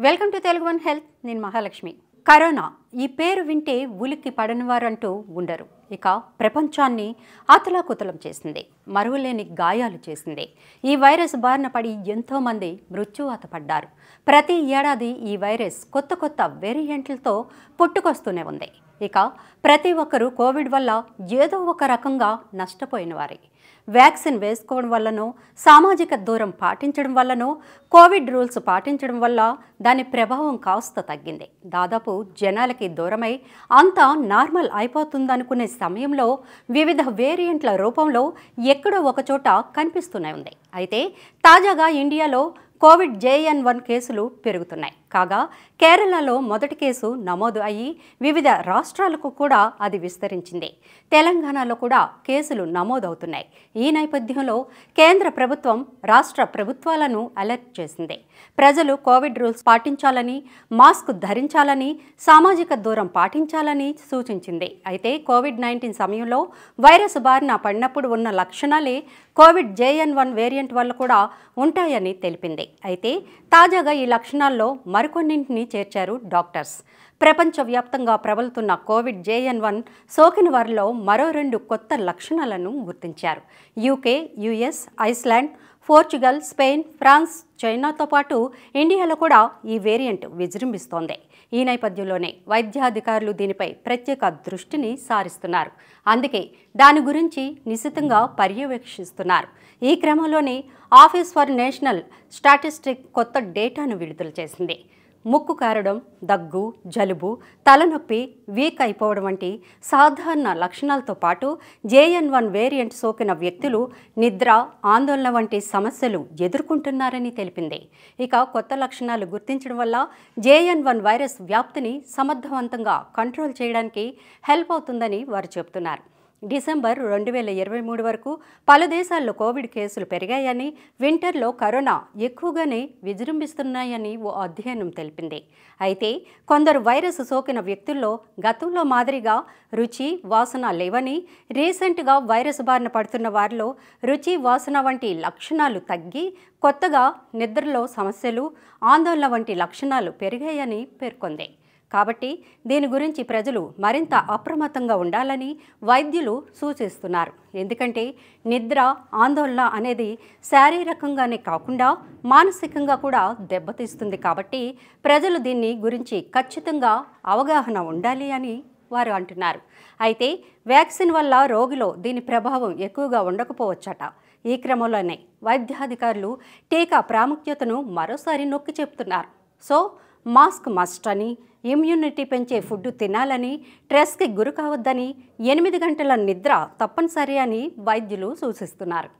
Welcome to Telugu one health. నేను Mahalakshmi. Corona ఈ పేరు వింటే ఉలిక్కి పడని వారంటూ ఉండరు. ఇక ప్రపంచాన్ని అతలాకుతలం చేసింది, మరువలేని గాయాలు చేసింది. ఈ వైరస్ బారిన పడి ఎంతోమంది మృత్యువాత పడ్డారు. ప్రతి ఏడాది ఈ వైరస్ కొత్త కొత్త వేరియంట్లతో పుట్టుకొస్తూనే ఉంది. ఇక ప్రతి ఒక్కరూ కోవిడ్ వల్ల ఏదో ఒక రకంగా నష్టపోయిన వారే. వ్యాక్సిన్ వేసుకోవడం వల్లనో, సామాజిక దూరం పాటించడం వల్లనో, కోవిడ్ రూల్స్ పాటించడం వల్ల దాని ప్రభావం కాస్త తగ్గింది. దాదాపు జనాలకి దూరమై అంతా నార్మల్ అయిపోతుందనుకునే సమయంలో వివిధ వేరియంట్ల రూపంలో ఎక్కడో ఒకచోట కనిపిస్తూనే ఉంది. అయితే తాజాగా ఇండియాలో కోవిడ్ JN.1 కేసులు పెరుగుతున్నాయి. కాగా కేరళలో మొదటి కేసు నమోదు అయ్యి వివిధ రాష్ట్రాలకు కూడా అది విస్తరించింది. తెలంగాణలో కూడా కేసులు నమోదవుతున్నాయి. ఈ నేపథ్యంలో కేంద్ర ప్రభుత్వం రాష్ట్ర ప్రభుత్వాలను అలర్ట్ చేసింది. ప్రజలు కోవిడ్ రూల్స్ పాటించాలని, మాస్క్ ధరించాలని, సామాజిక దూరం పాటించాలని సూచించింది. అయితే కోవిడ్-19 సమయంలో వైరస్ బారిన పడినప్పుడు ఉన్న లక్షణాలే కోవిడ్ JN.1 వేరియంట్ వల్ల కూడా ఉంటాయని తెలిపింది. అయితే తాజాగా ఈ లక్షణాల్లో మరికొన్నింటిని చేర్చారు డాక్టర్స్. ప్రపంచవ్యాప్తంగా ప్రబలుతున్న కోవిడ్ JN.1 సోకిన వారిలో మరో 2 కొత్త లక్షణాలను గుర్తించారు. UK, US, Iceland, Portugal, Spain, France, చైనాతో పాటు ఇండియాలో కూడా ఈ వేరియంట్ విజృంభిస్తోంది. ఈ నేపథ్యంలోనే వైద్యాధికారులు దీనిపై ప్రత్యేక దృష్టిని సారిస్తున్నారు. అందుకే దాని గురించి నిశితంగా పర్యవేక్షిస్తున్నారు. ఈ క్రమంలోనే ఆఫీస్ ఫర్ నేషనల్ స్టాటిస్టిక్స్ కొత్త డేటాను విడుదల చేసింది. ముక్కు కారడం, దగ్గు, జలుబు, తలనొప్పి, వీక్ అయిపోవడం వంటి సాధారణ లక్షణాలతో పాటు JN.1 వేరియంట్ సోకిన వ్యక్తులు నిద్ర, ఆందోళన వంటి సమస్యలు ఎదుర్కొంటున్నారని తెలిపింది. ఇక కొత్త లక్షణాలు గుర్తించడం వల్ల JN.1 వైరస్ వ్యాప్తిని సమర్థవంతంగా కంట్రోల్ చేయడానికి హెల్ప్ అవుతుందని వారు చెబుతున్నారు. డిసెంబర్ 2023 వరకు పలు దేశాల్లో కోవిడ్ కేసులు పెరిగాయని, వింటర్లో కరోనా ఎక్కువగానే విజృంభిస్తున్నాయని ఓ అధ్యయనం తెలిపింది. అయితే కొందరు వైరస్ సోకిన వ్యక్తుల్లో గతంలో మాదిరిగా రుచి, వాసన లేవని, రీసెంట్గా వైరస్ బారిన పడుతున్న వారిలో రుచి, వాసన వంటి లక్షణాలు తగ్గి కొత్తగా నిద్రలో సమస్యలు, ఆందోళన వంటి లక్షణాలు పెరిగాయని పేర్కొంది. కాబట్టి దీని గురించి ప్రజలు మరింత అప్రమత్తంగా ఉండాలని వైద్యులు సూచిస్తున్నారు. ఎందుకంటే నిద్ర, ఆందోళన అనేది శారీరకంగానే కాకుండా మానసికంగా కూడా దెబ్బతీస్తుంది. కాబట్టి ప్రజలు దీన్ని గురించి ఖచ్చితంగా అవగాహన ఉండాలి అని వారు అంటున్నారు. అయితే వ్యాక్సిన్ వల్ల రోగిలో దీని ప్రభావం ఎక్కువగా ఉండకపోవచ్చట. ఈ క్రమంలోనే వైద్యాధికారులు టీకా ప్రాముఖ్యతను మరోసారి నొక్కి చెప్తున్నారు. సో మాస్క్ మస్ట్ అని, ఇమ్యూనిటీ పెంచే ఫుడ్ తినాలని, స్ట్రెస్కి గురి కావద్దని, 8 గంటల నిద్ర తప్పనిసరి అని వైద్యులు సూచిస్తున్నారు.